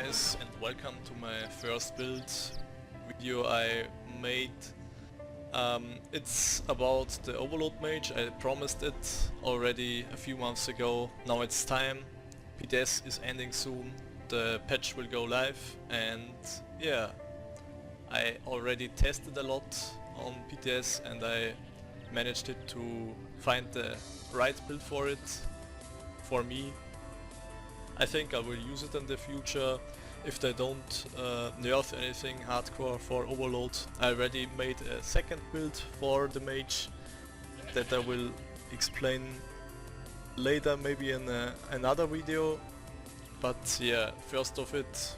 guys, and welcome to my first build video I made. It's about the Overload Mage. I promised it already a few months ago. Now it's time. PvE is ending soon. The patch will go live, and yeah, I already tested a lot on PvE and I managed it to find the right build for it, for me. I think I will use it in the future if they don't nerf anything hardcore for Overload. I already made a second build for the mage that I will explain later, maybe in another video. But yeah, first of it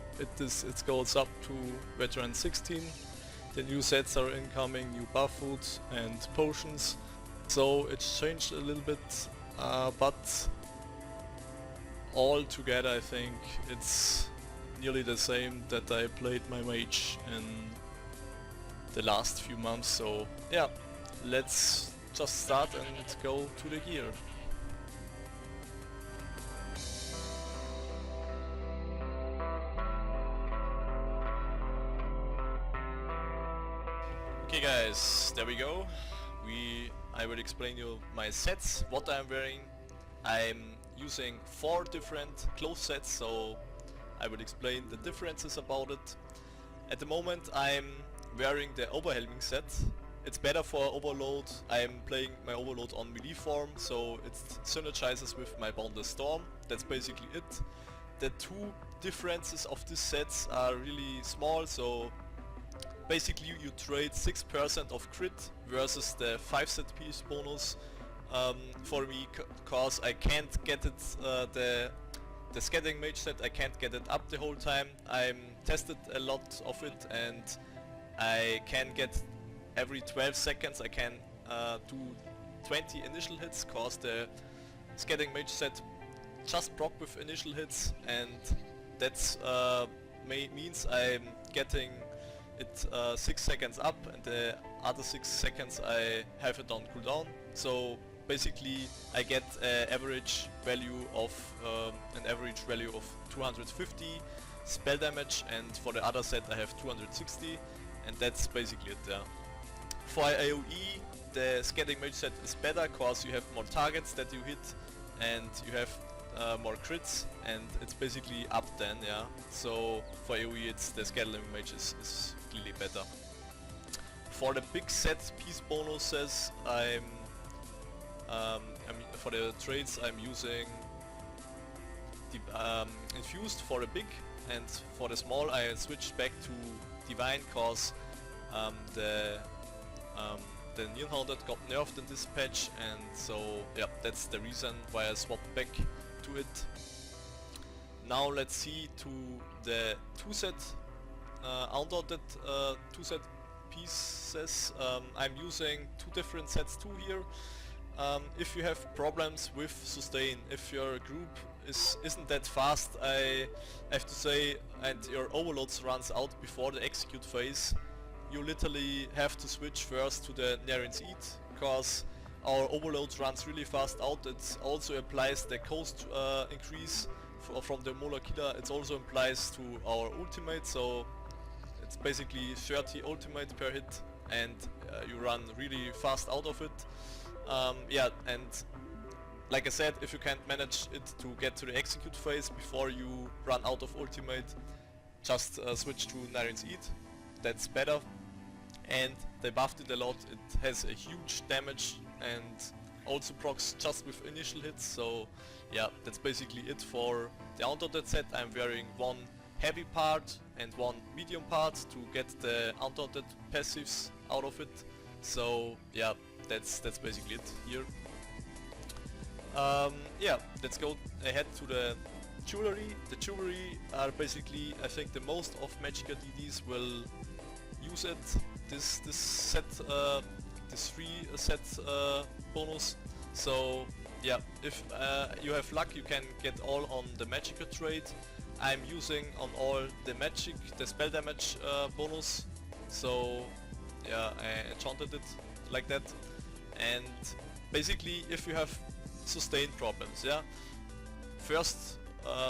goes up to Veteran 16. The new sets are incoming, new buff foods and potions. So it's changed a little bit, but all together I think it's nearly the same that I played my mage in the last few months. So yeah, let's just start and go to the gear. Okay guys, there we go. I will explain you my sets, what I'm wearing. I'm using 4 different clothes sets, so I will explain the differences about it. At the moment I'm wearing the Overwhelming set. It's better for Overload. I'm playing my Overload on melee form, so it synergizes with my Boundless Storm. That's basically it. The 2 differences of these sets are really small, so basically you trade 6% of crit versus the 5 set piece bonus. For me, cause I can't get it, the Scattering Mage set, I can't get it up the whole time. I'm tested a lot of it and I can get every 12 seconds I can do 20 initial hits, cause the Scattering Mage set just proc with initial hits, and that's means I'm getting it 6 seconds up and the other 6 seconds I have it on cooldown. So basically I get an average value of 250 spell damage, and for the other set I have 260, and that's basically it there. For AoE the Scattering Mage set is better cause you have more targets that you hit and you have more crits, and it's basically up then, yeah. So for AoE it's the Scattering Mage is clearly better. For the big set piece bonuses for the trades I'm using Infused for the big, and for the small I switched back to Divine cause the Nearhaunted got nerfed in this patch, and so yeah, that's the reason why I swapped back to it. Now let's see to the 2 set undaunted 2 set pieces. I'm using 2 different sets too here. If you have problems with sustain, if your group isn't that fast, I have to say, and your overloads runs out before the execute phase, you literally have to switch first to the Narian's Eat, because our overload runs really fast out. It also applies the coast increase from the Molar Killer. It also applies to our ultimate, so it's basically 30 ultimate per hit, and you run really fast out of it. Yeah, and like I said, if you can't manage it to get to the execute phase before you run out of ultimate, just switch to Narian's Eat. That's better, and they buffed it a lot. It has a huge damage and also procs just with initial hits. So yeah, that's basically it for the Undaunted set. I'm wearing 1 heavy part and 1 medium part to get the Undaunted passives out of it. So yeah, that's basically it here. Yeah, let's go ahead to the jewelry. The jewelry are basically, I think the most of Magicka DDs will use it. This set, this 3 set bonus. So yeah, if you have luck you can get all on the Magicka trade. I'm using on all the spell damage bonus. So yeah, I enchanted it like that. And basically if you have sustain problems, yeah, first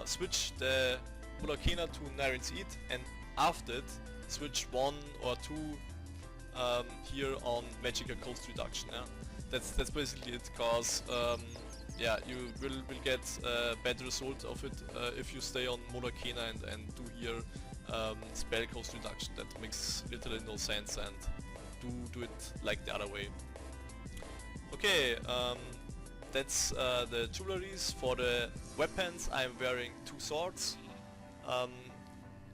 switch the Mulakena to Narin's Eat, and after it switch 1 or 2 here on Magical Cost Reduction. Yeah? That's basically it, cause yeah, you will get a better result of it if you stay on Mulakena and do here spell cost reduction. That makes literally no sense, and do it like the other way. Okay, that's the jewelries. For the weapons, I'm wearing 2 swords.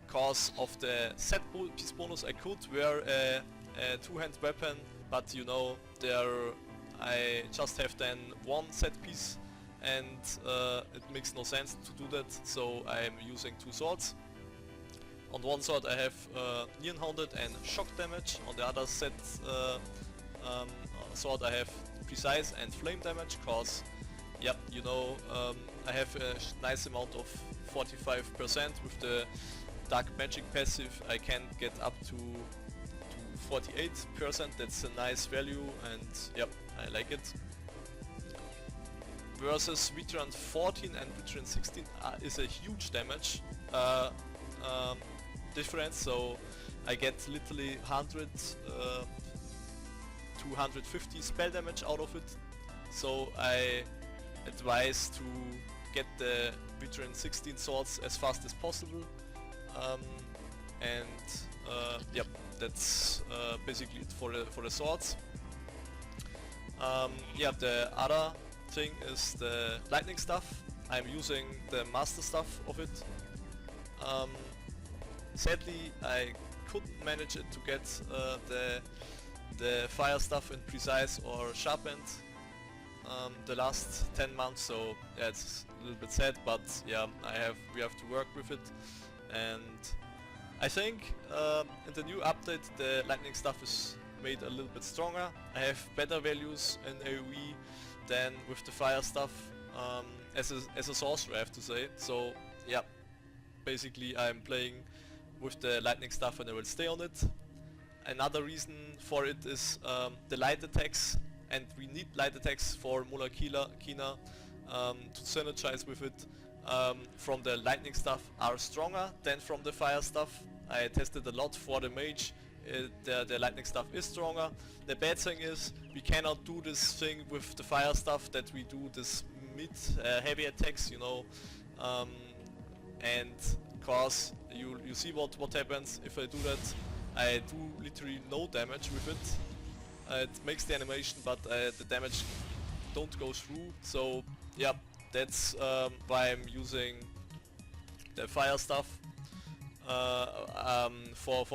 Cause of the set piece bonus, I could wear a 2-hand weapon, but you know, I just have then 1 set piece, and it makes no sense to do that, so I'm using 2 swords. On one sword I have Neon Hounded and shock damage, on the other set sword I have precise and flame damage, cause yep, you know, I have a nice amount of 45% with the dark magic passive. I can get up to 48%, that's a nice value, and yep, I like it. Versus Veteran 14 and Veteran 16 is a huge damage difference, so I get literally 100 to 150 spell damage out of it, so I advise to get the Veteran 16 swords as fast as possible, and yep, that's basically it for the swords. Yeah, the other thing is the lightning stuff. I'm using the master stuff of it. Sadly, I couldn't manage it to get the fire stuff in precise or sharpened the last 10 months, so yeah, it's a little bit sad, but yeah, we have to work with it. And I think in the new update the lightning stuff is made a little bit stronger. I have better values in AoE than with the fire stuff as a sorcerer, I have to say. So yeah, basically I'm playing with the lightning stuff and I will stay on it. Another reason for it is the light attacks, and we need light attacks for Mulakena to synergize with it. From the lightning stuff are stronger than from the fire stuff. I tested a lot for the mage. The lightning stuff is stronger. The bad thing is we cannot do this thing with the fire stuff that we do this mid heavy attacks, you know, and cause you see what happens if I do that. I do literally no damage with it. It makes the animation, but the damage don't go through. So yeah, that's why I'm using the fire stuff. For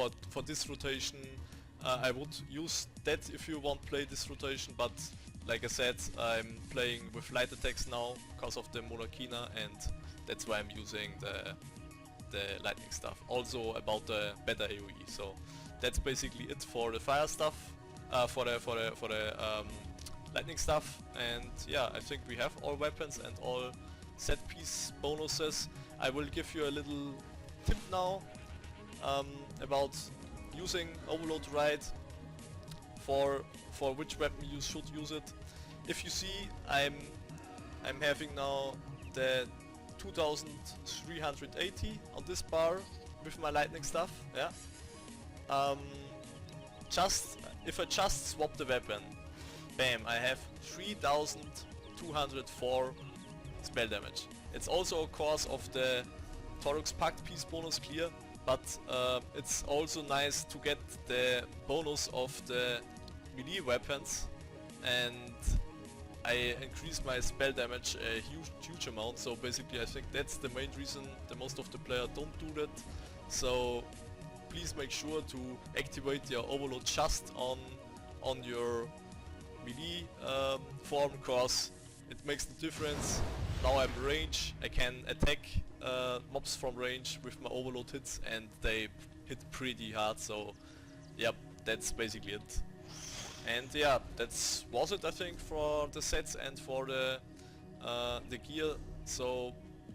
this rotation, I would use that if you want to play this rotation, but like I said, I'm playing with light attacks now because of the Mulakena, and that's why I'm using the lightning stuff. Also about the better AoE. So that's basically it for the fire stuff, for the lightning stuff. And yeah, I think we have all weapons and all set piece bonuses. I will give you a little tip now about using Overload right, for which weapon you should use it. If you see, I'm having now the 2380 on this bar with my lightning stuff. Yeah. If I just swap the weapon, bam, I have 3204 spell damage. It's also a course of the Torux Pact piece bonus clear, but it's also nice to get the bonus of the melee weapons, and I increase my spell damage a huge amount. So basically I think that's the main reason the most of the players don't do that. So please make sure to activate your overload just on your melee form, cause it makes the difference. Now I'm range, I can attack mobs from range with my overload hits, and they hit pretty hard. So yep, that's basically it. And yeah, that was it, I think, for the sets and for the gear. So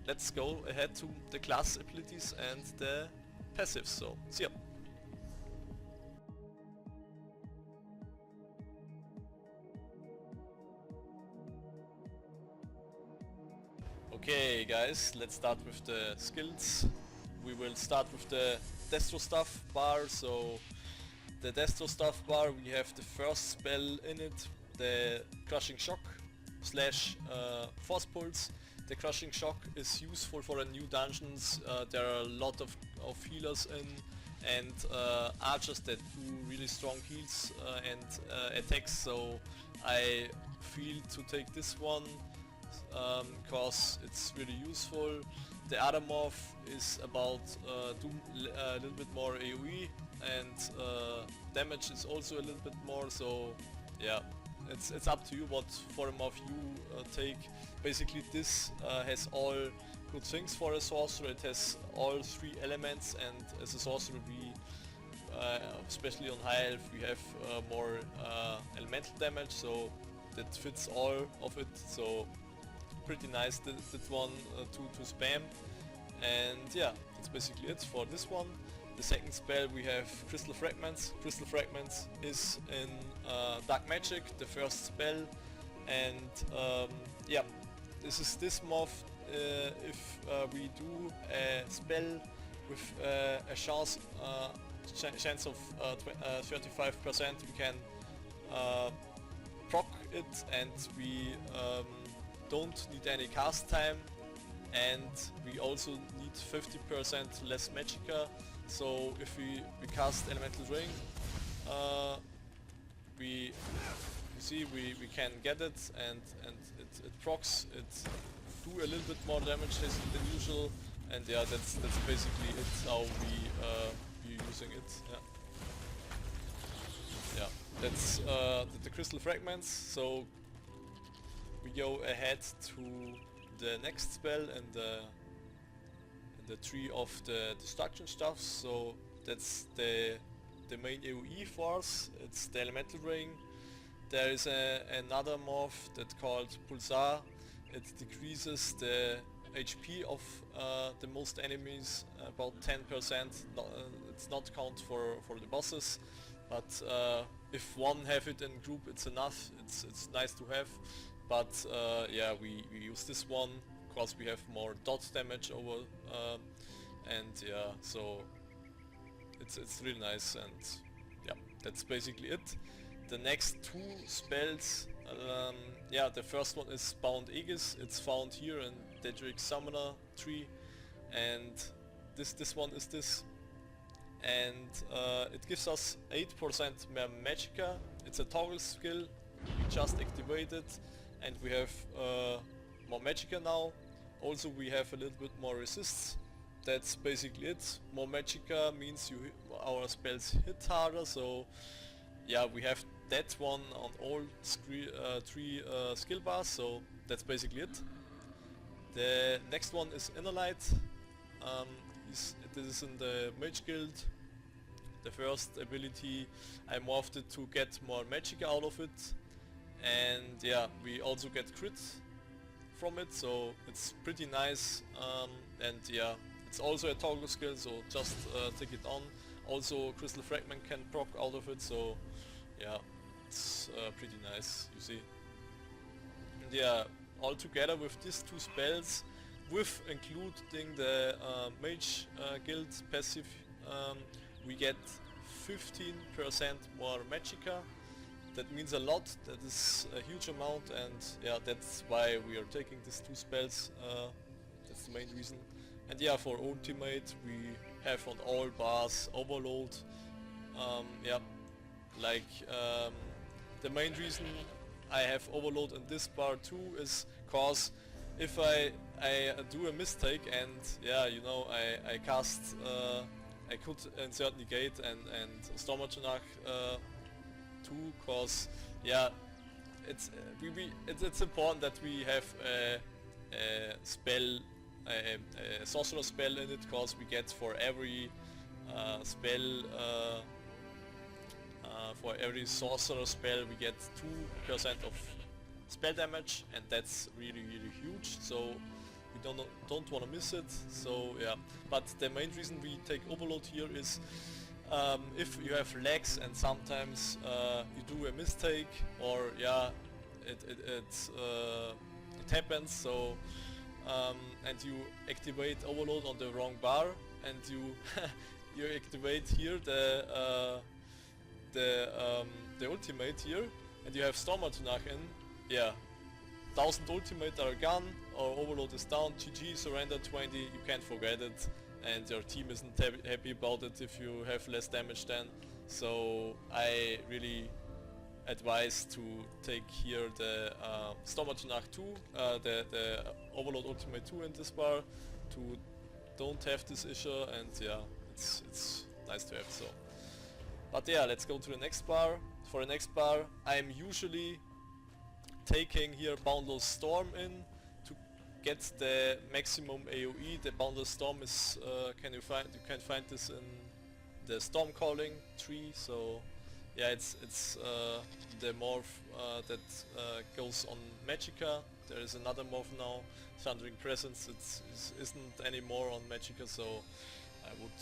let's go ahead to the class abilities and the passives. So see ya. Okay guys, let's start with the skills. we will start with the Destro Stuff bar. So the Destro Stuff bar, we have the first spell in it, the Crushing Shock slash Force Pulse. The Crushing Shock is useful for the new dungeons. There are a lot of healers in, and archers that do really strong heals and attacks, so I feel to take this one because it's really useful. The other morph is about do a little bit more AoE, and damage is also a little bit more, so yeah, it's up to you what form of you take. Basically this has all good things for a sorcerer. It has all three elements, and as a sorcerer we especially on high elf we have more elemental damage, so that fits all of it, so pretty nice that one to spam. And yeah, that's basically it for this one. The second spell we have Crystal Fragments. Crystal Fragments is in Dark Magic, the first spell, and yeah, this is this morph. If we do a spell with a chance of 35%, we can proc it, and we don't need any cast time, and we also need 50% less magicka. So if we cast Elemental Ring, we can get it, and it procs, it do a little bit more damage than usual, and yeah, that's basically it, how we using it. Yeah, that's the Crystal Fragments. So we go ahead to the next spell and the tree of the destruction stuff. So that's the main AoE force. It's the Elemental Ring. There is another morph that's called Pulsar. It decreases the HP of the most enemies about 10%. It's not count for the bosses, but if one have it in group, it's enough. It's nice to have. But yeah, we use this one because we have more dot damage over, and yeah, so it's really nice, and yeah, that's basically it. The next two spells, yeah, the first one is Bound Aegis. It's found here in Daedric Summoner tree, and this one is this, and it gives us 8% more magicka. It's a toggle skill, we just activated, and we have more magicka now. Also we have a little bit more resists. That's basically it. More magicka means our spells hit harder, so yeah, we have that one on all three skill bars, so that's basically it. The next one is Inner Light. It is in the Mage Guild. The first ability, I morphed it to get more magic out of it, and yeah, we also get crit from it, so it's pretty nice, and yeah, it's also a toggle skill, so just take it on. Also Crystal Fragment can proc out of it, so yeah, it's pretty nice, you see. And yeah, all together with these two spells, with including the Mage Guild passive, we get 15% more magicka. That means a lot, that is a huge amount, and yeah, that's why we are taking these two spells, that's the main reason. And yeah, for ultimate we have on all bars Overload. Yeah, like the main reason I have Overload in this bar too is cause if I do a mistake, and yeah, you know, I cast, I could insert Negate and Stormagenak too, cause yeah, it's important that we have a spell, a sorcerer spell in it, cause we get for every spell, for every sorcerer spell we get 2% of spell damage, and that's really huge, so we don't want to miss it. So yeah, but the main reason we take Overload here is if you have lags and sometimes you do a mistake, or yeah, it happens, so and you activate Overload on the wrong bar, and you you activate here the ultimate here, and you have Stormer to knock in. Yeah, 1000 ultimate are gone, our overload is down, GG, surrender 20, you can't forget it, and your team isn't happy about it if you have less damage then. So I really advise to take here the Stormer to knock 2, the overload ultimate 2 in this bar, to don't have this issue, and yeah, it's nice to have. So, but yeah, let's go to the next bar. For the next bar, I'm usually taking here Boundless Storm in to get the maximum AoE. The Boundless Storm is you can find this in the Storm Calling tree. So yeah, it's the morph that goes on Magicka. There is another morph now, Thundering Presence. It isn't anymore on Magicka, so I would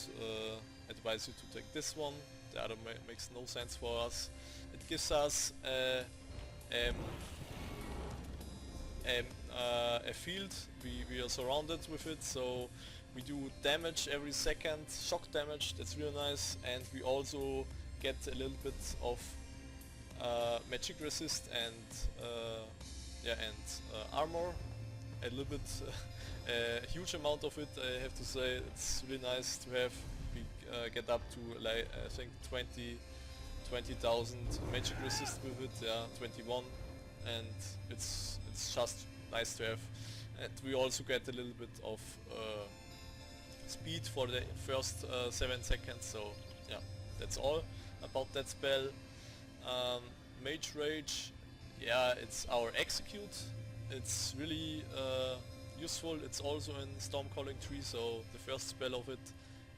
advise you to take this one. The other makes no sense for us. It gives us a field. We are surrounded with it, so we do damage every second, shock damage, that's real nice, and we also get a little bit of magic resist and armor, a little bit, a huge amount of it. I have to say, it's really nice to have. We get up to like I think 20,000 magic resist with it, yeah, 21, and it's just nice to have. And we also get a little bit of speed for the first 7 seconds. So yeah, that's all about that spell. Mage Rage, yeah, it's our execute. It's really useful. It's also in Storm Calling tree, so the first spell of it,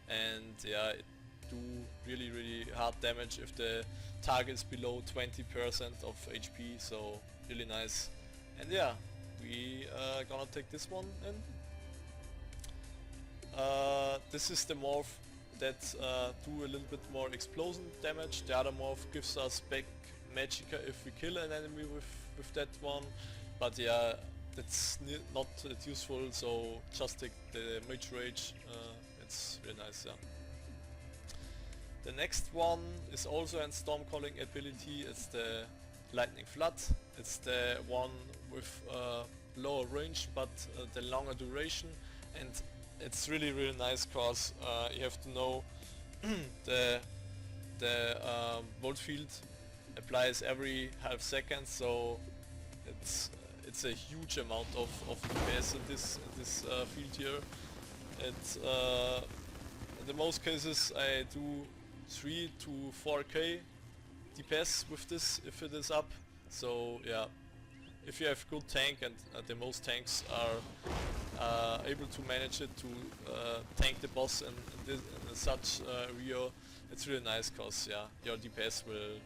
and yeah, it do really hard damage if the target is below 20% of HP, so really nice. And yeah, we gonna take this one in. This is the morph that do a little bit more explosion damage. The other morph gives us back Magicka if we kill an enemy with that one, but yeah, that's not that useful, so just take the Mage Rage. It's really nice, yeah. The next one is also a Storm Calling ability. It's the Lightning Flood. It's the one with lower range but the longer duration, and it's really nice because you have to know the Volt Field applies every half second, so it's a huge amount of DPS in this field here. It's in the most cases I do 3 to 4k DPS with this if it is up. So yeah, if you have good tank, and the most tanks are able to manage it to tank the boss in such Rio, it's really nice because yeah, your DPS will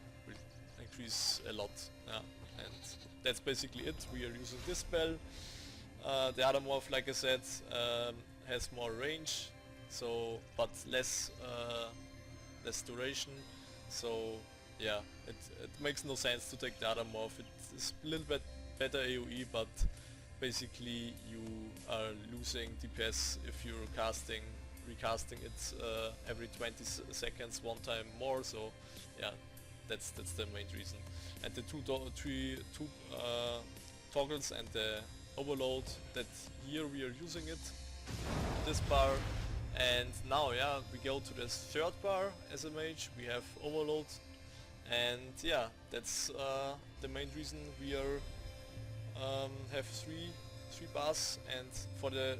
increase a lot. Yeah, and that's basically it. We are using this spell. The other morph, like I said, has more range, so but less duration. So yeah, it makes no sense to take the other morph. It's a little bit better AoE, but basically you are losing DPS if you're recasting it every 20 seconds one time more. So yeah, that's the main reason. And the two toggles and the overload, that here we are using it, this bar. And now yeah, we go to the third bar as a mage. We have overload, and yeah, that's the main reason we are have three bars. And for the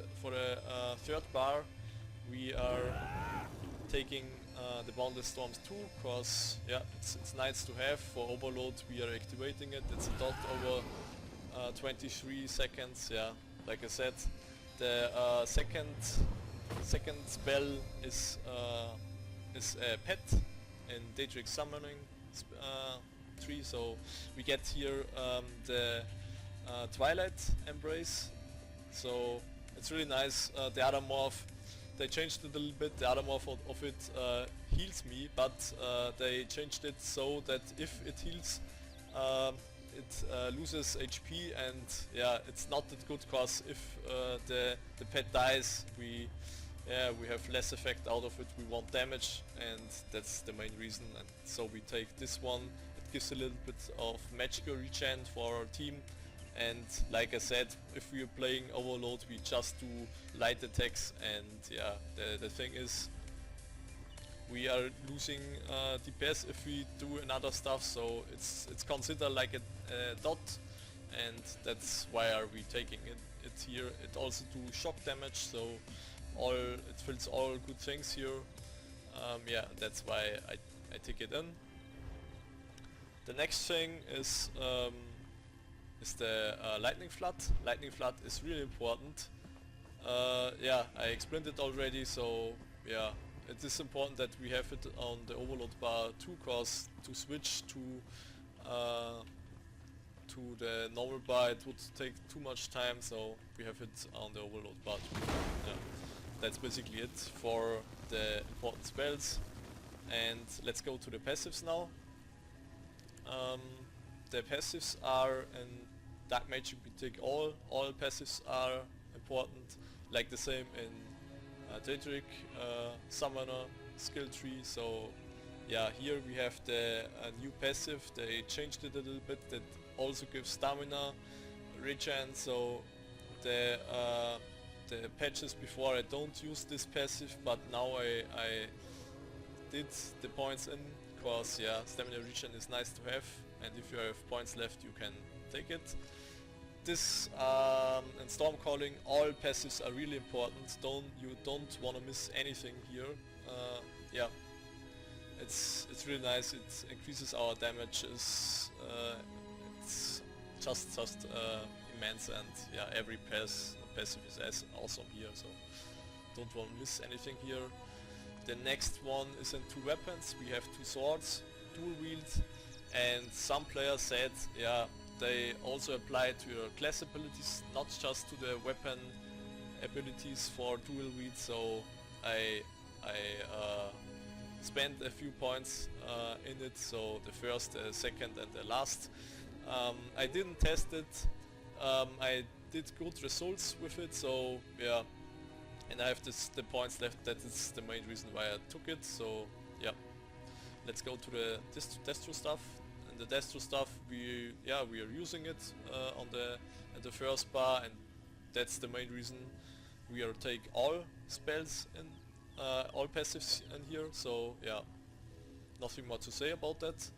third bar we are taking the Boundless Storms 2, because yeah, it's nice to have. For overload we are activating it. It's a dot over 23 seconds. Yeah, like I said, the second spell is a pet in Daedric Summoning tree. So we get here the Twilight Embrace. So it's really nice. The other morph, they changed it a little bit. The other morph of it heals me, but they changed it so that if it heals, it loses HP, and yeah, it's not that good, cause if the pet dies, we yeah, we have less effect out of it, we want damage, and that's the main reason. And so we take this one. It gives a little bit of magical regen for our team, and like I said, if we are playing Overload we just do light attacks, and yeah, the thing is we are losing DPS if we do another stuff, so it's considered like a dot, and that's why are we taking it here. It also do shock damage, so it fills all good things here. Yeah, that's why I take it in. The next thing is the lightning flood. Lightning flood is really important. Yeah, I explained it already, so yeah, it is important that we have it on the overload bar too, cause to switch to the normal bar it would take too much time, so we have it on the overload bar too. Yeah, that's basically it for the important spells. And let's go to the passives now. The passives are in Dark Magic we take all passives are important, like the same in Daedric Summoner skill tree. So yeah, here we have the new passive, they changed it a little bit, that also gives stamina regen. So the patches before I don't use this passive, but now I did the points in, cause yeah, stamina regen is nice to have, and if you have points left you can take it. This and storm calling, all passives are really important. You don't want to miss anything here. Yeah, it's really nice. It increases our damage. It's just immense, and yeah, every passive is as awesome here. So don't want to miss anything here. The next one is in two weapons. We have two swords, dual wield, and some players said, yeah, they also apply to your class abilities, not just to the weapon abilities for dual wield. So I spent a few points in it, so the first, the second and the last. I didn't test it, I did good results with it, so yeah, and I have the points left. That is the main reason why I took it. So yeah, let's go to the destro stuff. And the destro stuff, we are using it at the first bar, and that's the main reason we are take all spells in all passives in here. So yeah, nothing more to say about that.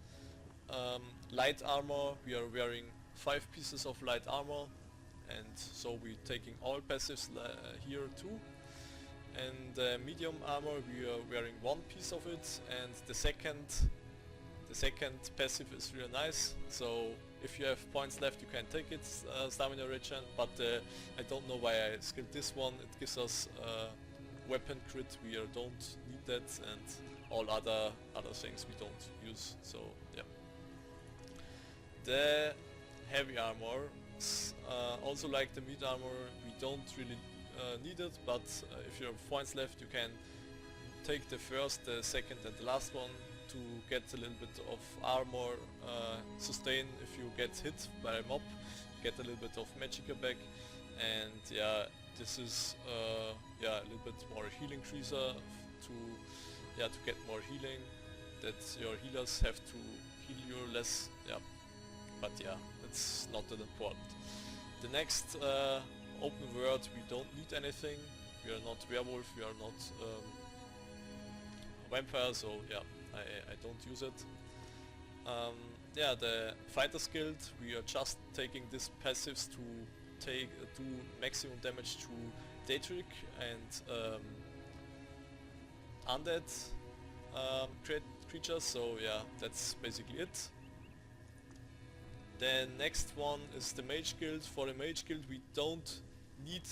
Light armor, we are wearing 5 pieces of light armor, and so we're taking all passives here too. And medium armor, we are wearing 1 piece of it, and the second passive is really nice. So if you have points left you can take it, stamina regen, but I don't know why I skipped this one. It gives us weapon crit, we don't need that, and all other things we don't use. So yeah. The heavy armor, also like the mid armor, we don't really need it, but if you have points left you can take the first, the second and the last one to get a little bit of armor sustain if you get hit by a mob, get a little bit of magicka back, and yeah, this is yeah, a little bit more healing increaser to get more healing, that your healers have to heal you less. Yeah, but yeah, it's not that important. The next open world, we don't need anything. We are not werewolf, we are not vampire, so yeah, I don't use it. Yeah, the fighter's guild, we are just taking these passives to do maximum damage to Daedric and undead creatures, so yeah, that's basically it. The next one is the mage guild. For the mage guild we don't need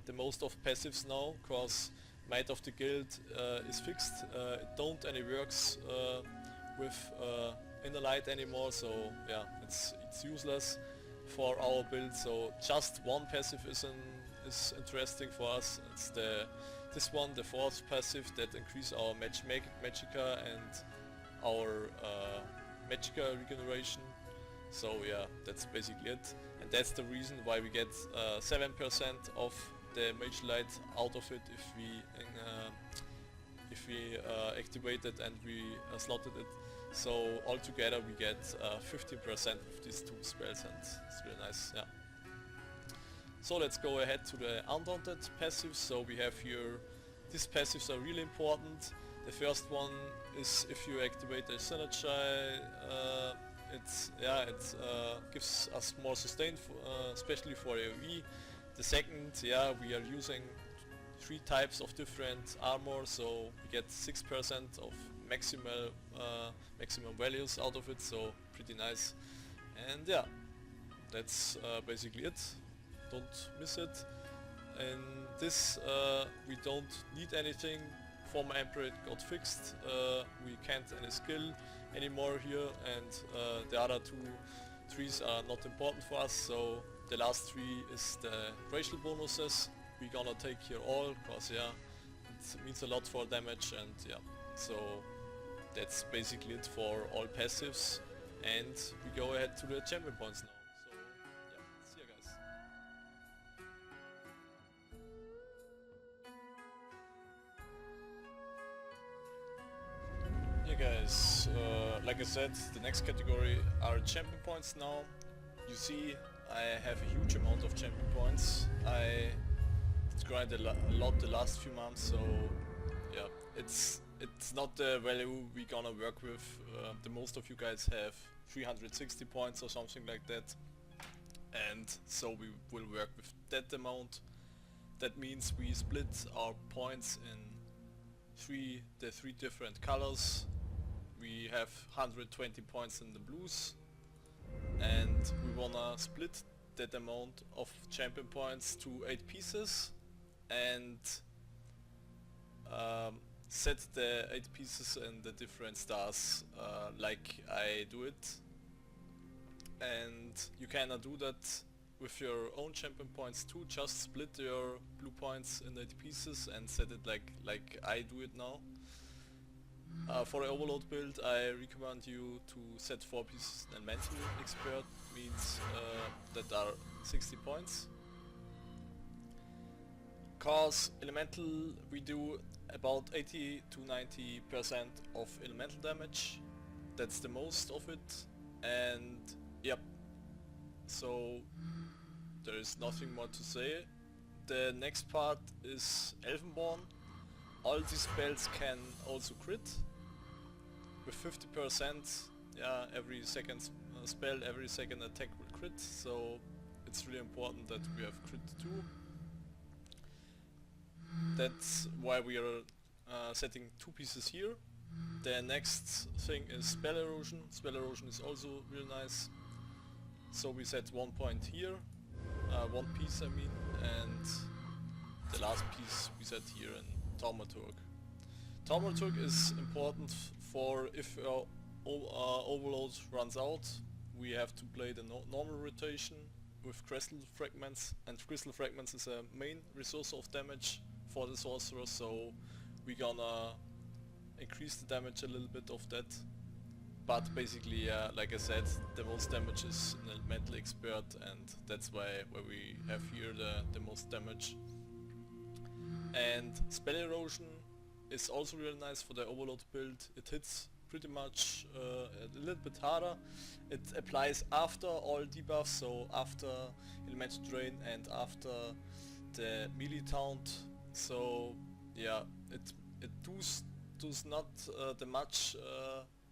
the most of passives now, cause might of the guild is fixed. It don't any works with inner light anymore, so yeah, it's useless for our build. So just one passive is interesting for us. It's this one, the 4th passive, that increase our magicka and our magicka regeneration. So yeah, that's basically it, and that's the reason why we get 7% of the Mage Light out of it if we activated and we slotted it. So altogether we get 15% of these two spells, and it's really nice. Yeah. So let's go ahead to the Undaunted passives. So we have here, these passives are really important. The first one is if you activate a Synergy, it gives us more sustain, especially for AoE. The second, we are using 3 types of different armor, so we get 6% of maximum values out of it, so pretty nice. And yeah, that's basically it. Don't miss it. In this we don't need anything. Former Emperor it got fixed. We can't any skill anymore here, and the other 2 trees are not important for us, so the last 3 is the racial bonuses. We're gonna take here all, cause it means a lot for damage, and so that's basically it for all passives, and we go ahead to the champion points now. So see ya guys. Yeah guys, like I said, the next category are champion points now. You see, I have a huge amount of champion points. I grinded a lot the last few months, so yeah, it's not the value we're gonna work with. The most of you guys have 360 points or something like that, and so we will work with that amount. That means we split our points in the three different colors. We have 120 points in the blues, and we wanna split that amount of champion points to 8 pieces and set the 8 pieces in the different stars like I do it. And you cannot do that with your own champion points too. Just split your blue points in 8 pieces and set it like I do it now. For the overload build, I recommend you to set 4 pieces, and mental expert means that are 60 points. Cause elemental, we do about 80 to 90% of elemental damage. That's the most of it, and yep. So there is nothing more to say. The next part is Elvenborn. All these spells can also crit with 50%. Yeah, every second spell, every second attack will crit, so it's really important that we have crit too. That's why we are setting 2 pieces here. The next thing is spell erosion. Spell erosion is also real nice. So we set 1 point here, 1 piece I mean, and the last piece we set here in Thaumaturg. Thaumaturg is important for if our overload runs out, we have to play the normal rotation with crystal fragments, and crystal fragments is a main resource of damage for the sorcerer, so we're gonna increase the damage a little bit of that. But basically, like I said, the most damage is an elemental expert, and that's why we have here the most damage. And spell erosion is also really nice for the overload build. It hits pretty much a little bit harder. It applies after all debuffs, so after elemental drain and after the melee taunt. So yeah, it does not the much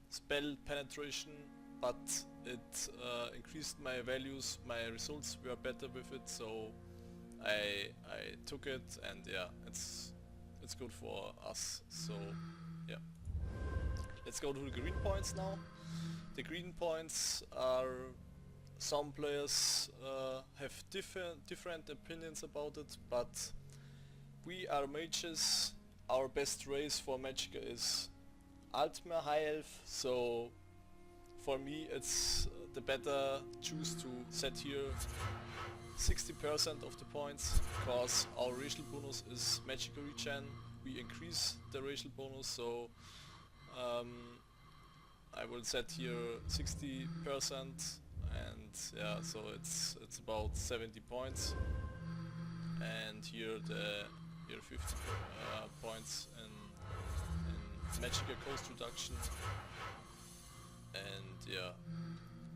spell penetration, but it increased my values. My results were better with it, so I took it, and yeah, it's good for us. So yeah, let's go to the green points now. The green points are, some players have different opinions about it, but we are mages. Our best race for Magicka is Altmer High Elf, so for me it's the better choose to set here 60% of the points, because our racial bonus is Magicka regen. We increase the racial bonus, so I will set here 60%, and yeah, so it's about 70 points. and here here 50 points in magical cost reduction. And yeah,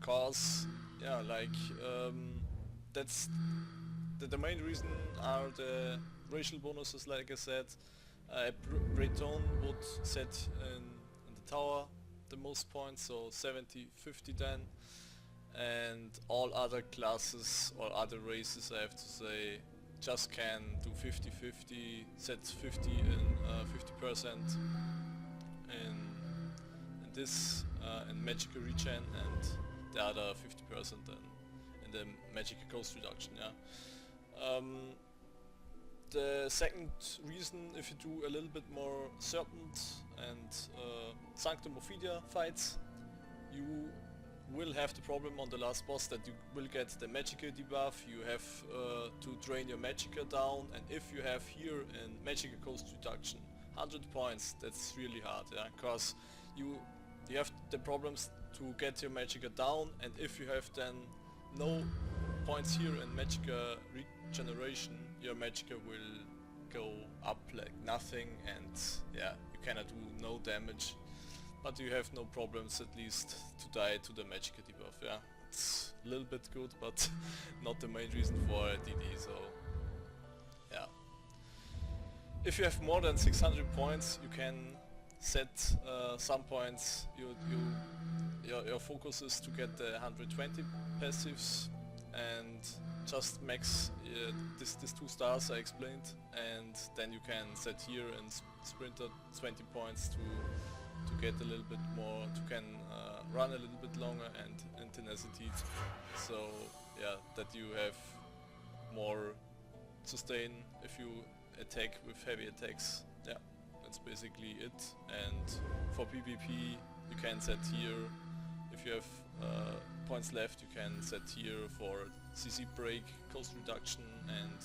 cause yeah, like that's the main reason are the racial bonuses. Like I said, Breton would set in the tower the most points, so 70-50 then, and all other classes or other races, I have to say, just can do 50-50, set 50 in 50% in this in magical regen, and the other 50% in the magical cost reduction. Yeah. The second reason, if you do a little bit more Serpent and Sanctum Ophidia fights, you will have the problem on the last boss that you will get the magical debuff. You have to drain your magicka down, and if you have here in magical cost reduction 100 points, that's really hard, yeah, because you have the problems to get your magicka down, and if you have then no points here in magicka regeneration, your magicka will go up like nothing, and yeah, you cannot do no damage, but you have no problems at least to die to the magicka debuff. Yeah, it's a little bit good, but not the main reason for a DD, so yeah. If you have more than 600 points, you can set some points. Your focus is to get the 120 passives and just max these 2 stars I explained, and then you can set here in Sprinter 20 points to get a little bit more, to can run a little bit longer, and in Tenacity, so yeah, that you have more sustain if you attack with heavy attacks. Yeah, that's basically it. And for PvP you can set here, if you have points left, you can set here for CC break, cost reduction, and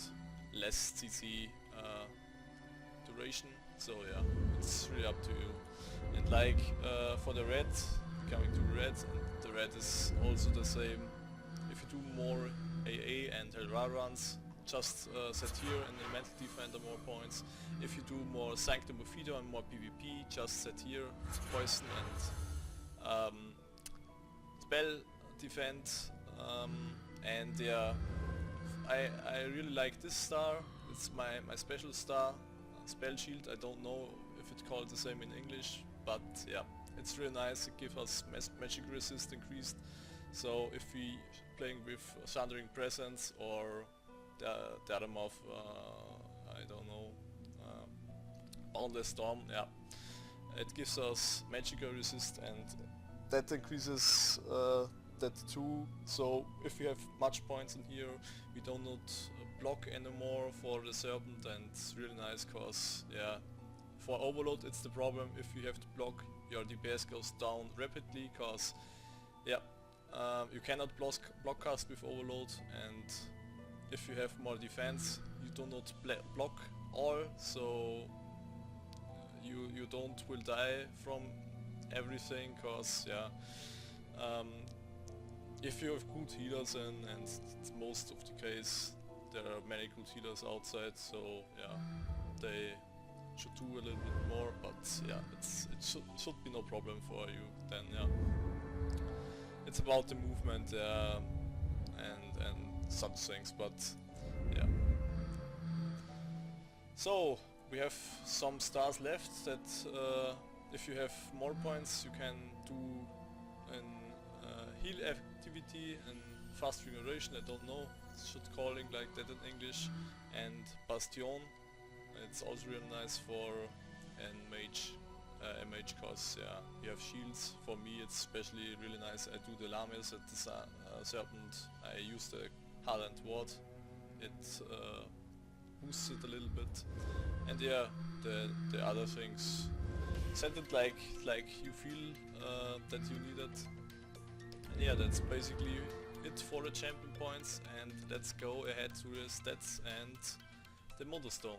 less CC duration. So yeah, it's really up to you. And like for the red, coming to red, and the red is also the same. If you do more AA and Helra runs, just set here in the Mental Defender more points. If you do more Sanctum Ophidia and more PvP, just set here Poison and Spell Defend. And yeah, I really like this star. It's my special star, Spell Shield. I don't know if it's called the same in English, but yeah, it's really nice. It gives us magic resist increased. So if we playing with Thundering Presence or the other mob, I don't know, Boundless Storm, yeah, it gives us magical resist, and that increases that too. So if we have much points in here, we don't not block anymore for the Serpent, and it's really nice, cause yeah, for Overload it's the problem. If you have to block, your DPS goes down rapidly, cause yeah, you cannot block cast with Overload, and if you have more defense, you do not block all, so you don't will die from everything, cause yeah, if you have good healers and it's most of the case, there are many good healers outside, so yeah, they should do a little bit more, but yeah, it should be no problem for you then. Yeah, it's about the movement and such things, but yeah. So we have some stars left that if you have more points, you can do an heal activity and fast regeneration. I don't know, should calling like that in English, and Bastion. It's also really nice for an mage, mage, cause yeah, you have shields. For me it's especially really nice. I do the Lames at the Serpent. I use the Harland Ward. It boosts it a little bit. And yeah, the other things, set it like you feel that you need it. And yeah, that's basically it for the champion points, and let's go ahead to the stats and the Motherstone.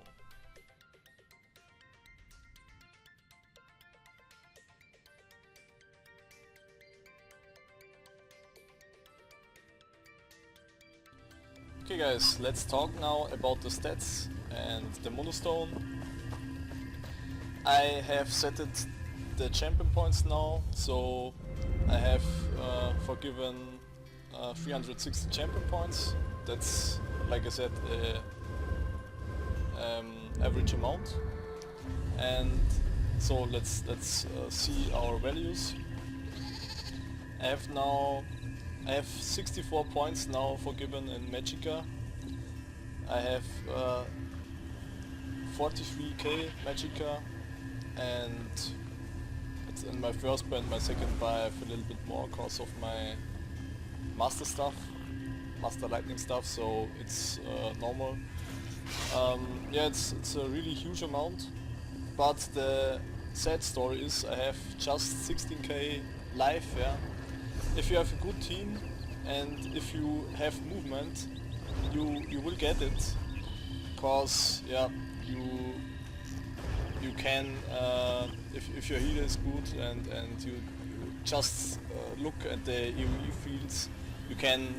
Okay guys, let's talk now about the stats and the monostone. I have set it the champion points now, so I have forgiven 360 champion points. That's, like I said, average amount. And so let's see our values. I have 64 points now forgiven in Magicka. I have 43k Magicka, and it's in my first buy and my second buy I have a little bit more because of my master stuff, master lightning stuff, so it's normal. Yeah, it's a really huge amount, but the sad story is I have just 16k life, yeah. If you have a good team and if you have movement, you will get it, cause yeah, you can if your healer is good and you just look at the AoE fields, you can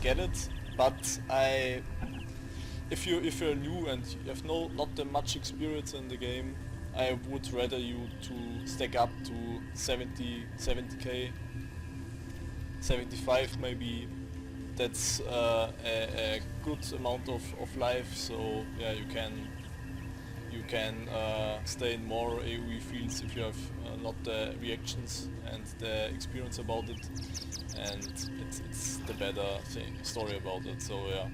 get it. But if you're new and you have not that much experience in the game, I would rather you to stack up to 70k, 75 maybe. That's a good amount of life, so yeah, you can stay in more AoE fields if you have not the reactions and the experience about it, and it's the better story about it. So yeah,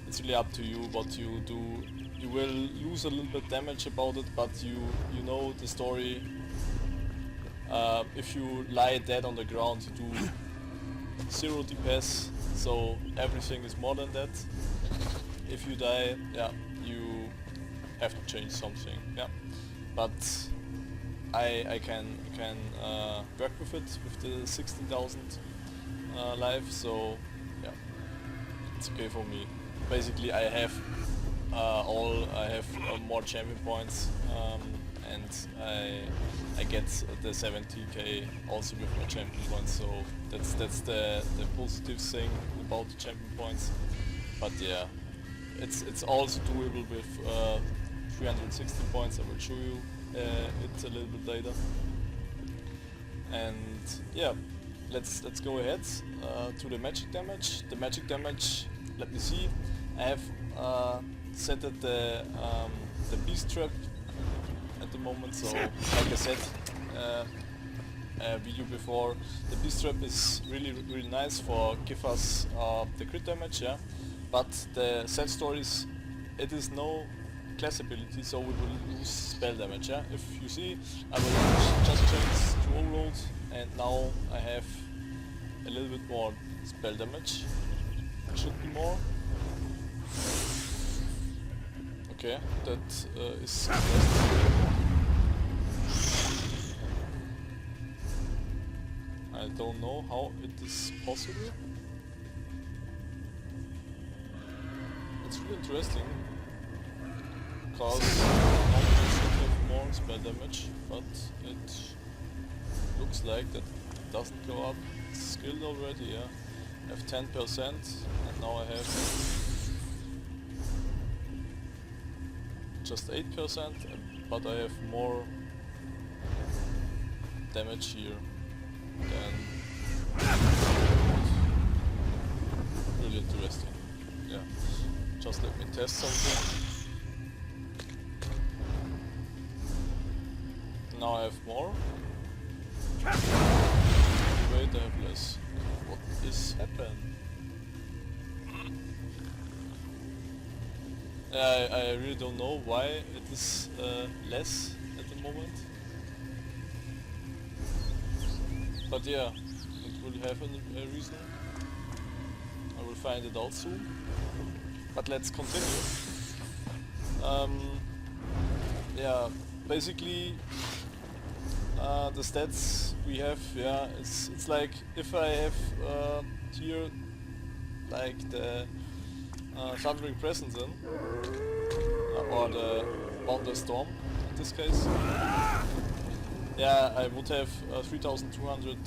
it's really up to you what you do. You will lose a little bit damage about it, but you know the story. If you lie dead on the ground, you do 0 DPS, so everything is more than that. If you die, yeah, you have to change something, yeah. But I can work with it with the 16,000 life, so yeah, it's okay for me. Basically, I have more champion points, and I get the 70k also with my champion points, so that's the positive thing about the champion points. But yeah, it's also doable with 360 points. I will show you it a little bit later. And yeah, let's go ahead to the magic damage. The magic damage, let me see. I have set it the beast trap at the moment. So like I said, video before, the beast trap is really nice for give us the crit damage, yeah. But the sad story is it is no class ability, so we will lose spell damage, yeah. If you see, I will just change to overload, and now I have a little bit more spell damage. Should be more. Okay, that is I don't know how it is possible. It's really interesting, because normally you should have more spell damage, but it looks like that it doesn't go up. It's skilled already, yeah. I have 10% and now I have just 8%, but I have more damage here than really interesting. Yeah, just let me test something. Now I have more. Wait, I have less. What is happening? I really don't know why it is less at the moment. But yeah, it will have a reason. I will find it out soon. But let's continue. Yeah, basically the stats we have, yeah, it's like if I have here like the Thundering Presence in, or the Boundless Storm in this case, yeah, I would have 3200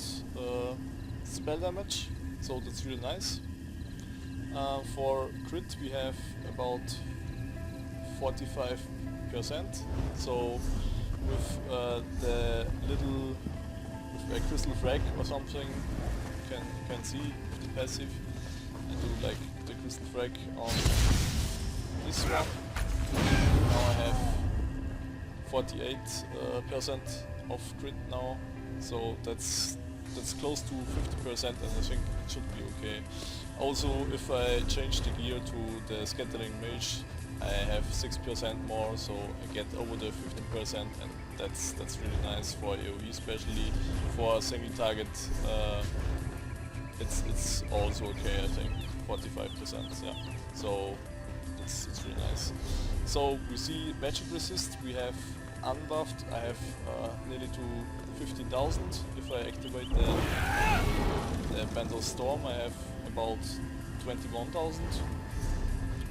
spell damage, so that's really nice. For crit we have about 45%. So with the little, with a crystal frag or something, you can see the passive and do like the crystal frag on this one. Now I have 48% of crit now, so that's close to 50%, and I think it should be okay. Also, if I change the gear to the scattering mage, I have 6% more, so I get over the 50%, and that's really nice for AoE, especially for a single target. It's also okay, I think 45%. Yeah, so it's really nice. So we see magic resist. We have unbuffed. I have nearly to 15,000. If I activate the Bendel Storm, I have about 21,000.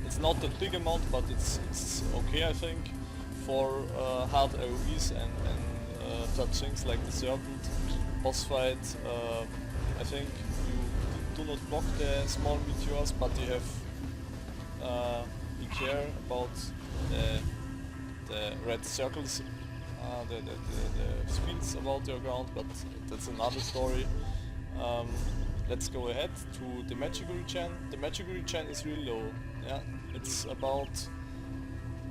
It's not that big amount, but it's okay, I think, for hard AoEs and such things like the Serpent boss fight. I think you do not block the small meteors, but you have you care about the red circles, the speeds about your ground, but that's another story. Let's go ahead to the magical regen. The magical regen is really low. Yeah, it's about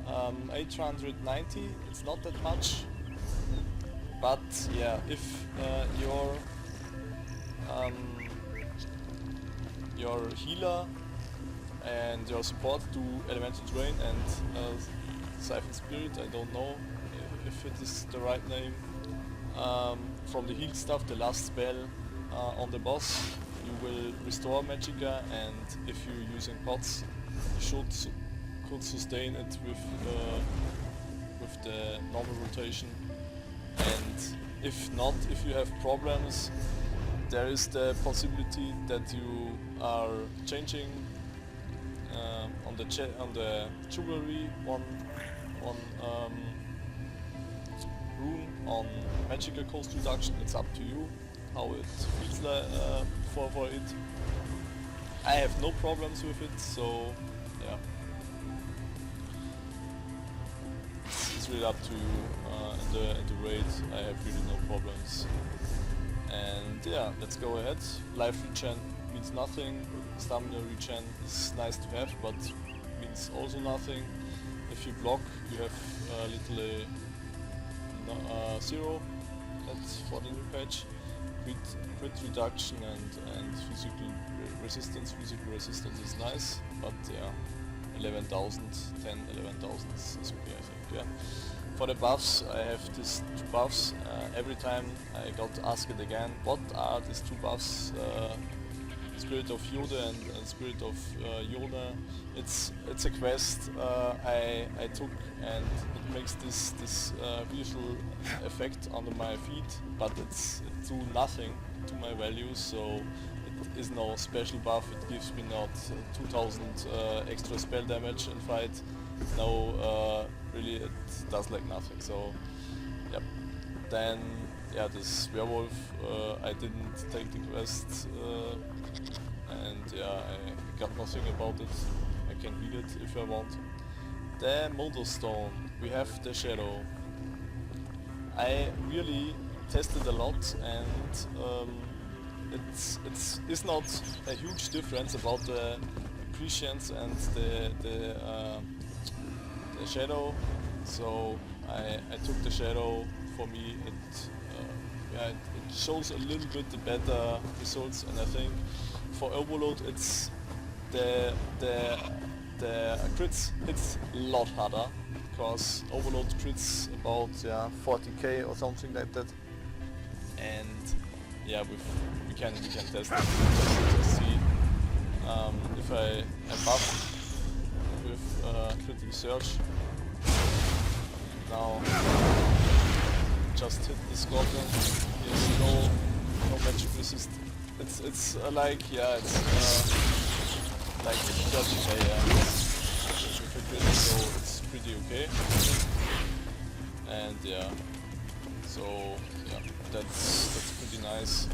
890. It's not that much, but yeah, if your healer and your support do elemental drain and siphon spirit, I don't know if it is the right name, from the heal stuff, the last spell on the boss, you will restore Magicka, and if you're using pots, you could sustain it with the normal rotation. And if not, if you have problems, there is the possibility that you are changing on the jewelry one rune on Magicka cost reduction. It's up to you how it feels like for it. I have no problems with it, so yeah, it's really up to you. In the raid I have really no problems. And yeah, let's go ahead. Life regen means nothing. Stamina regen is nice to have, but means also nothing. If you block, you have literally 0. That's for the new patch. Crit reduction and physical resistance. Physical resistance is nice, but yeah, 11,000 is okay, I think. Yeah. For the buffs, I have these 2 buffs. Every time I got asked it again, what are these 2 buffs? Spirit of Yoda and Spirit of Yona. It's a quest I took, and it makes this visual effect under my feet, but it do nothing to my values, so it is no special buff. It gives me not 2000 extra spell damage in fight. No, really it does like nothing, so yep. Then yeah, this werewolf, I didn't take the quest, and yeah, I got nothing about it. I can read it if I want. The Molder Stone, we have the Shadow. I really tested a lot, and it's not a huge difference about the Prescience and the Shadow, so I took the Shadow. For me it shows a little bit the better results, and I think for Overload it's the crits hits a lot harder, because Overload crits about 40k or something like that, and yeah, we can test it. Just see if I buff with critical surge. Now just hit the scorpion. There's no magic resist. It's like, yeah, it's like 30k, yeah. So it's pretty okay. And yeah, so yeah, that's pretty nice.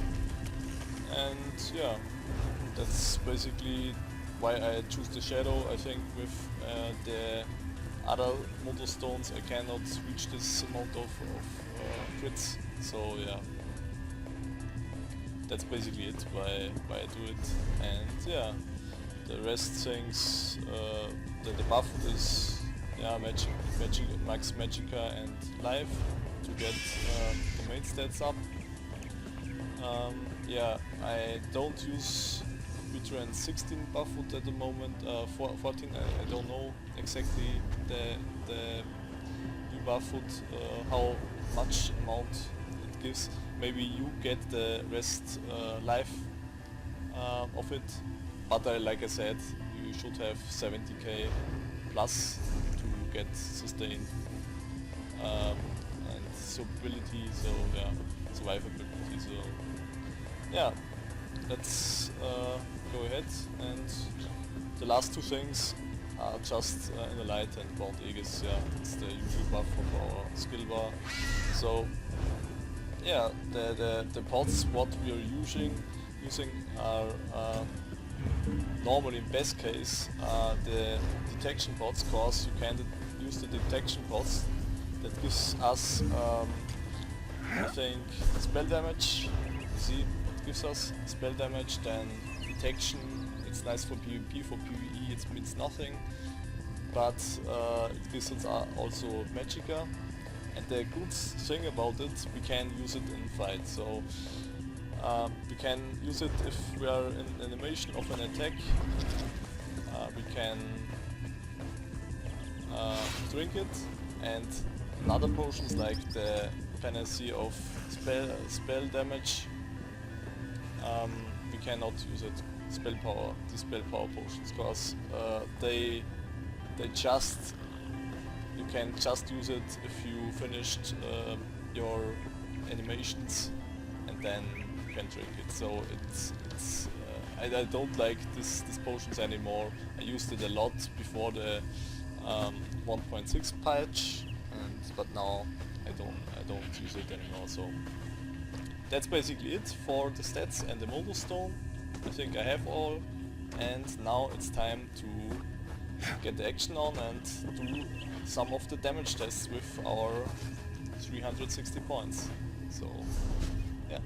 And yeah, that's basically why I choose the shadow. I think with the other model stones I cannot reach this amount of crits, so yeah, that's basically it, why I do it. And yeah, the rest things, the buff is magic, max magicka and life to get the main stats up. Yeah, I don't use veteran 16 buff foot at the moment, 14, I don't know exactly the new buff foot, how much amount it gives. Maybe you get the rest life of it, but like I said, you should have 70k plus to get sustain and survivability, so yeah, survivability, so yeah, let's go ahead. And the last two things are just in the light and bound aegis. Yeah, it's the usual buff of our skill bar. So yeah, the pots what we are using are normally, in best case, the detection pots, cause you can use the detection pots that gives us I think spell damage. You see, it gives us spell damage, then detection. It's nice for PvP, for PvE it means nothing, but it gives us also magicka. And the good thing about it, we can use it in fight. So we can use it if we are in animation of an attack. We can drink it, and other potions like the panacea of spell damage, we cannot use it. The spell power potions, because they just, you can just use it if you finished your animations, and then you can drink it. So I don't like these potions anymore. I used it a lot before the 1.6 patch, but now I don't use it anymore. So that's basically it for the stats and the model stone. I think I have all, and now it's time to get the action on and do some of the damage tests with our 360 points. So yeah.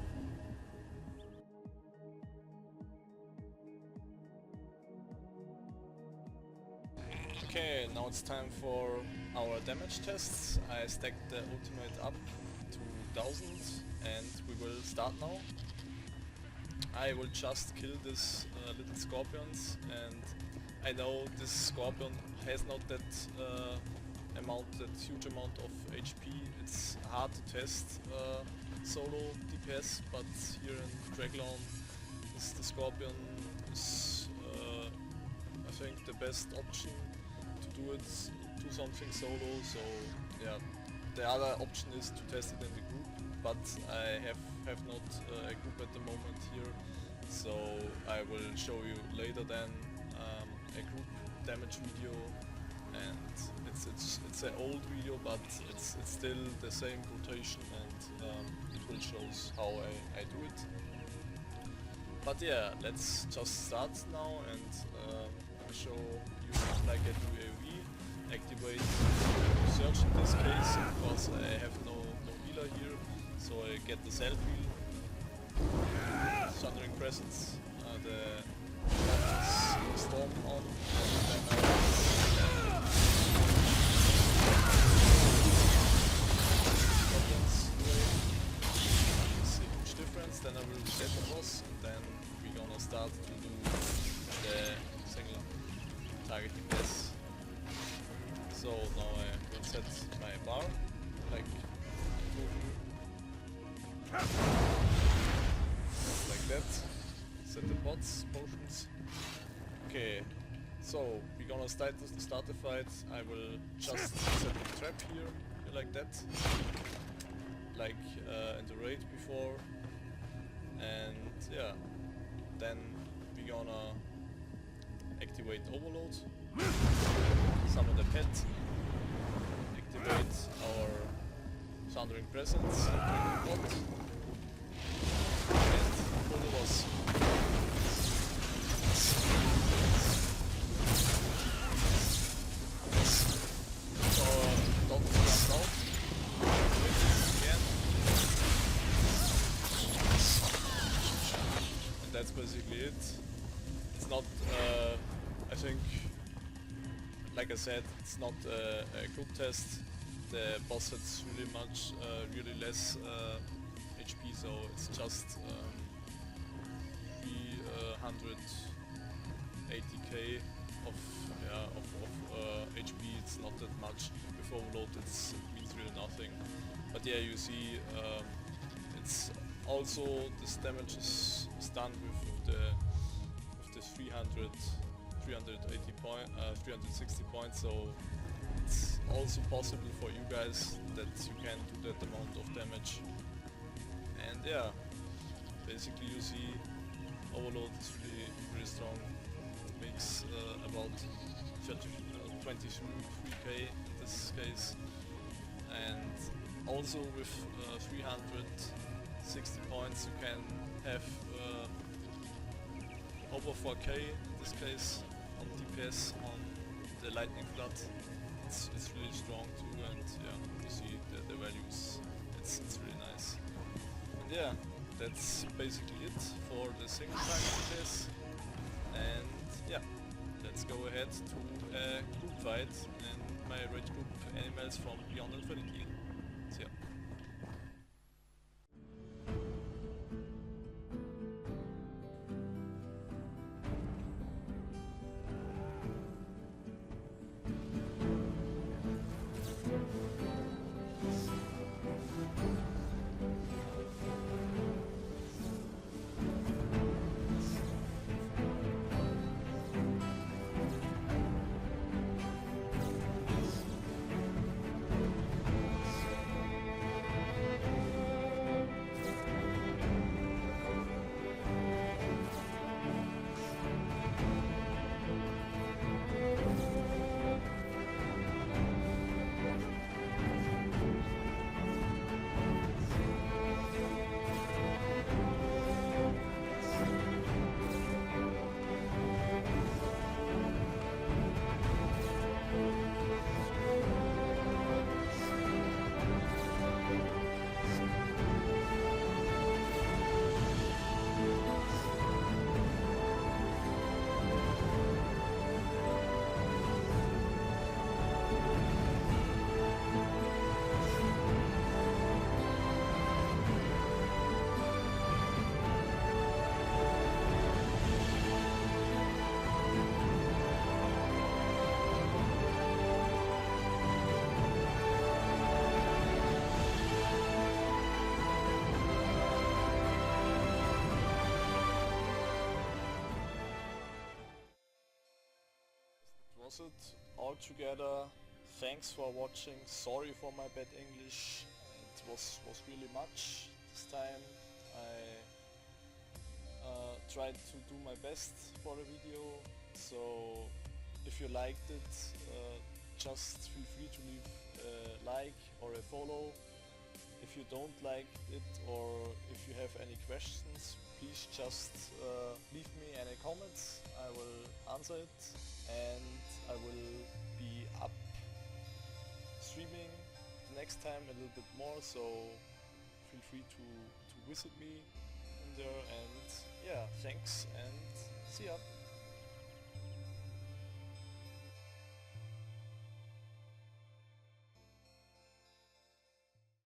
Okay, now it's time for our damage tests. I stacked the ultimate up to 1000 and we will start now. I will just kill these little scorpions, and I know this scorpion has not that huge amount of HP. It's hard to test solo DPS, but here in Draglon, the scorpion is I think the best option to do it, do something solo. So yeah, the other option is to test it in the group, but I have not a group at the moment here, so I will show you later then a group damage video, and it's an old video, but it's still the same rotation, and it will show how I do it. But yeah, let's just start now, and I'll show you like I do AoE. Activate search in this case, because I have no healer here, so I get the self heal. Thundering Presence, the storm on, and then scorpions away. It's a huge difference. Then I will reset the boss, and then we're gonna start to do the single targeting this. So now I will set my bar, like that. Set the pots, potions. Okay, so we're gonna start the fight. I will just set the trap here like that, like in the raid before, and yeah, then we're gonna activate overload, summon the pet, activate our thundering presence, activate the pot, and pull the boss. that's basically it. It's not, I think, like I said, it's not a good test. The boss has really less HP, so it's just 380k of HP. It's not that much. With overload, it means really nothing. But yeah, you see, it's also this damage is done with the 360 points, so it's also possible for you guys that you can do that amount of damage. And yeah, basically you see overload is really strong. It makes about 23k in this case, and also with 360 points you can have over 4k in this case on DPS on the lightning flood. It's really strong too, and yeah, you see the values. It's really nice. And yeah, that's basically it for the single time DPS. And yeah, let's go ahead to a group fight and my raid group animals from Beyond Infinity. See ya. Was it all together. Thanks for watching. Sorry for my bad English. It was really much this time. I tried to do my best for the video. So if you liked it, just feel free to leave a like or a follow. If you don't like it, or if you have any questions, please just leave me any comments. I will answer it, and I will be up streaming the next time a little bit more, so feel free to visit me in there. And yeah, thanks and see ya.